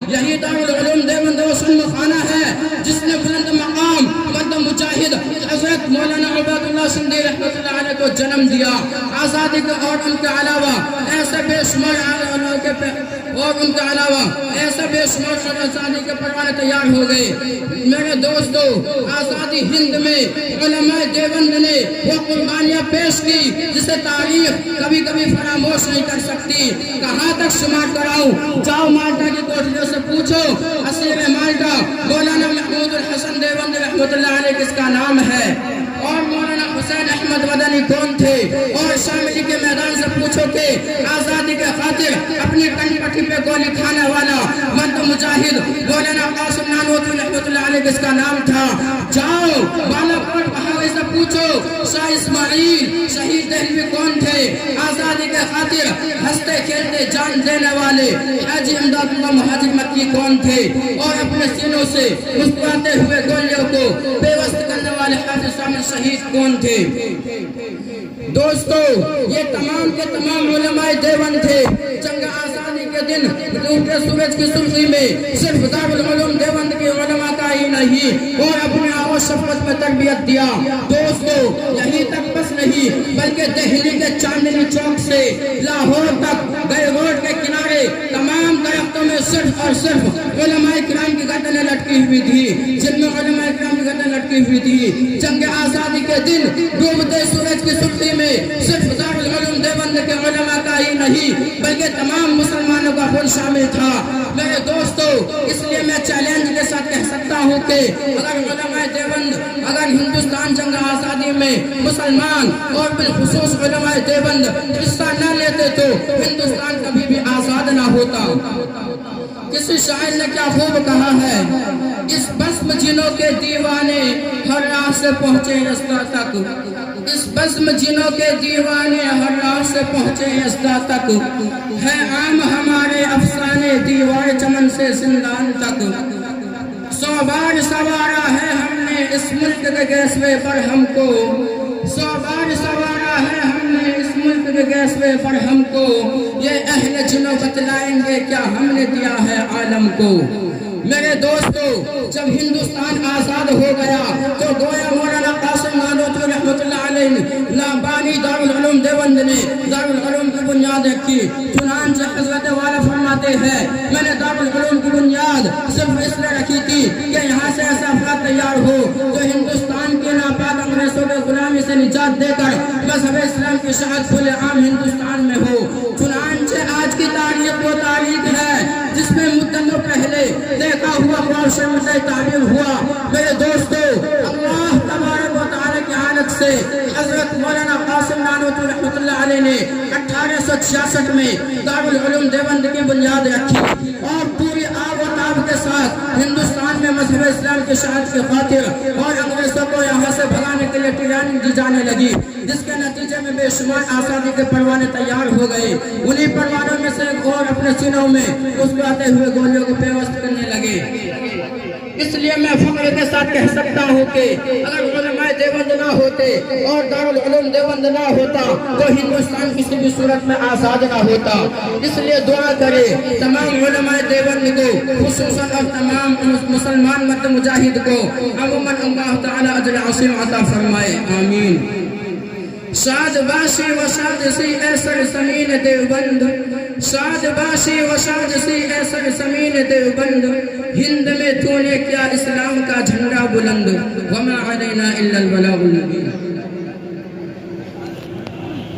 یہی دارالعلوم دیوبند و سنت خانہ ہے جس نے بلند مقام مرد مجاہد حضرت مولانا عبید اللہ سندھی رحمۃ اللہ علیہ کو جنم دیا۔ آزادی کے اور ان کے علاوہ ایسے بے شمار آزادی کے پروانے تیار ہو گئے۔ میرے دوستو، آزادی ہند میں علماء دیوبند نے وہ قربانیاں پیش کی جسے تاریخ کبھی کبھی فراموش نہیں کر سکتی۔ کہاں تک شمار کراؤں؟ جاؤ مالٹا کی کوٹھیوں سے پوچھو، اسیر مالٹا مولانا محمود الحسن دیوبند رحمۃ اللہ علیہ کس کا نام ہے، اور مولانا حسین احمد مدنی کون تھے، اور شاملی کے میدان سے پوچھو کہ آزادی کے خاطر اپنی کن پٹی پہ گولی کھانے والا مرد مجاہد مولانا قاسم نانوتوی رحمۃ اللہ علیہ کس کا نام تھا۔ جاؤ بالا کوٹ پہاڑی سے پوچھو شاہ اسماعیل شہید دہلوی کون تھے، آزادی کے خاطر ہنستے کھیلتے جان دینے والے حاجی امداد اللہ مہاجر مکی کون تھے، اور اپنے سینوں سے مسکراتے ہوئے گولیوں کو بے وست کرنے والے حافظ شامل شہید کون تھے۔ دوستو، یہ تمام کے تمام علماء دیوبند تھے۔ جنگ آزادی کے دن ڈوبتے سورج کی سرخی میں صرف دارالعلوم دیوبند کے علماء کا ہی نہیں اور اپنے آغاز شفقت میں تربیت دیا۔ دوستو، یہی تک بس نہیں بلکہ دہلی کے چاندنی چوک سے لاہور تک گئے روڈ کے کنارے تمام درختوں میں صرف اور صرف علماء کرام کی گردنیں لٹکی ہوئی تھی، جن میں علماء کرام کی گردنیں لٹکی ہوئی تھی۔ جنگ آزادی کے دن ڈوبتے سورج کی سرخی میں صرف دارالعلوم دیوبند کے علماء کا ہی نہیں بلکہ تمام مسلمانوں کا خون شامل تھا۔ میرے دوستو، اس لیے میں چیلنج کے ساتھ کہہ سکتا ہوں کہ اگر علماء دیوبند اگر ہندوستان جنگ آزادی میں مسلمان اور بالخصوص علماء دیوبند حصہ نہ لیتے تو ہندوستان کبھی بھی آزاد نہ ہوتا۔ کسی شاعر نے کیا خوب کہا ہے، اس بزم جنوں کے دیوانے ہر راہ سے پہنچے استا تک، اس بزم جنوں کے دیوانے ہر راہ سے پہنچے استا تک، ہے عام ہمارے افسانے دیوار چمن سے زندان تک۔ 100 بار سوارا ہے ہم نے اس ملک کے گیسوے پر ہم کو، 100 بار سوارا ہے ہم نے اس ملک کے گیسوے پر ہم کو، یہ اہل جنوں بتلائیں گے کیا ہم نے دیا ہے عالم کو۔ میرے دوستو، جب ہندوستان آزاد ہو گیا تو گویا مولانا قاسم نانوتوی رحمۃ اللہ علیہ بانی دارالعلوم دیوبند نے دارالعلوم کی بنیاد رکھی۔ چنانچہ حضرت والا فرماتے ہیں، میں نے دارالعلوم کی بنیاد صرف اس لیے رکھی تھی کہ یہاں سے ایسا افراد تیار ہو جو ہندوستان کے ناپاک انگریزوں کے غلامی سے نجات دے کر مذہب اسلام کی شاعت کھلے عام ہندوستان میں ہو۔ چنانچہ آج کی تاریخ وہ تاریخ ہے جس میں مدتوں پہلے دیکھا ہوا معاشرے میں تعبیر ہوا۔ میرے دوستو، اللہ تبارک و تعالیٰ کی حالت سے حضرت مولانا قاسم نانوتوی رحمۃ اللہ علیہ نے 1866 میں دارالعلوم دیوبند کی بنیاد رکھی اور پوری آب و تاب کے ساتھ ہندوستان میں مذہب اسلام کی شاعت کی خاطر اور انگریزوں کو یہاں سے بھگانے کے لیے ٹریننگ دی جانے لگی، جس کے نتیجے میں بے شمار آزادی کے پروانے تیار ہو گئے۔ انہی پروانوں میں سے ایک اور اپنے سینوں میں مسکراتے ہوئے گولیوں کو پیوست کرنے لگے۔ اس لیے میں فخر کے ساتھ کہہ سکتا ہوں کہ اگر علماء دیوبند نہ ہوتے اور دارالعلوم دیوبند نہ ہوتا تو ہندوستان کسی بھی صورت میں آزاد نہ ہوتا۔ اس لیے دعا کرے تمام علماء دیوبند کو، خصوصاً اور تمام مسلمان مرد مجاہد کو عموماً اللہ تعالیٰ اجر عظیم عطا فرمائے، آمین۔ شاد باشی و شاد سی اے سرزمین دیوبند، شاد باشی و شاد سی اے سرزمین دیوبند، ہند میں تو نے کیا اسلام کا جھنڈا بلند، وما علینا الا البلاغ المبین۔